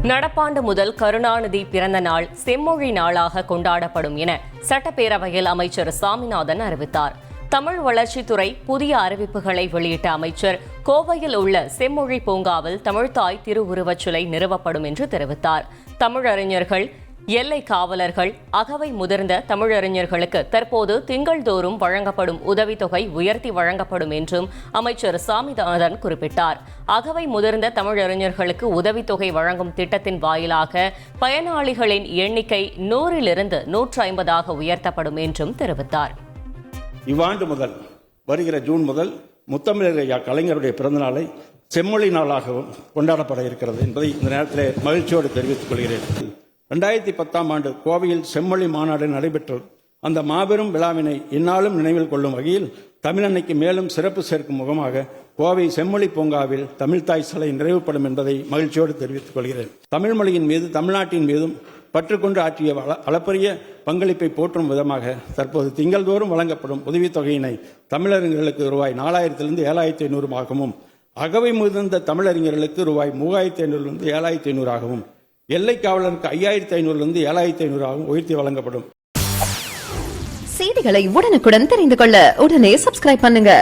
நடப்பாண்டு முதல் கருணாநிதி பிறந்த நாள் செம்மொழி நாளாக கொண்டாடப்படும் என சட்டப்பேரவையில் அமைச்சர் சாமிநாதன் அறிவித்தார். தமிழ் வளர்ச்சித்துறை புதிய அறிவிப்புகளை வெளியிட்ட அமைச்சர் கோவையில் உள்ள செம்மொழி பூங்காவில் தமிழ்த்தாய் திருவுருவச் சிலை நிறுவப்படும் என்று தெரிவித்தார். தமிழறிஞர்கள், எல்லை காவலர்கள், அகவை முதிர்ந்த தமிழறிஞர்களுக்கு தற்போது திங்கள்தோறும் வழங்கப்படும் உதவித்தொகை உயர்த்தி வழங்கப்படும் என்றும் அமைச்சர் சாமிநாதன் குறிப்பிட்டார். அகவை முதிர்ந்த தமிழறிஞர்களுக்கு உதவித்தொகை வழங்கும் திட்டத்தின் வாயிலாக பயனாளிகளின் எண்ணிக்கை 100லிருந்து 150ஆக உயர்த்தப்படும் என்றும் தெரிவித்தார். இவ்வாண்டு முதல் வருகிற ஜூன் முதல் முத்தமிழர் ஐயா கலைஞருடைய பிறந்தநாளை செம்மொழி நாளாகவும் கொண்டாடப்பட இருக்கிறது என்பதை இந்த நேரத்தில் மகிழ்ச்சியோடு தெரிவித்துக் கொள்கிறேன். 2010ஆம் ஆண்டு கோவையில் செம்மொழி மாநாடு நடைபெற்றது. அந்த மாபெரும் விழாவினை இந்நாளும் நினைவில் கொள்ளும் வகையில் தமிழன்னைக்கு மேலும் சிறப்பு சேர்க்கும் முகமாக கோவை செம்மொழி பூங்காவில் தமிழ்த்தாய் சிலை நிறைவுப்படும் என்பதை மகிழ்ச்சியோடு தெரிவித்துக் கொள்கிறேன். தமிழ் மொழியின் மீது தமிழ்நாட்டின் மீதும் பற்றுக்கொண்டு ஆற்றிய அளப்பரிய பங்களிப்பை போற்றும் விதமாக தற்போது திங்கள்தோறும் வழங்கப்படும் உதவித்தொகையினை தமிழறிஞர்களுக்கு ரூபாய் 4000 7,500 அகவை முதிர்ந்த தமிழறிஞர்களுக்கு ரூபாய் 3,500 7,500 எல்லை காவலருக்கு 5,500 7,500 உயர்த்தி வழங்கப்படும். செய்திகளை உடனுக்குடன் தெரிந்து கொள்ள உடனே சப்ஸ்கிரைப் பண்ணுங்க.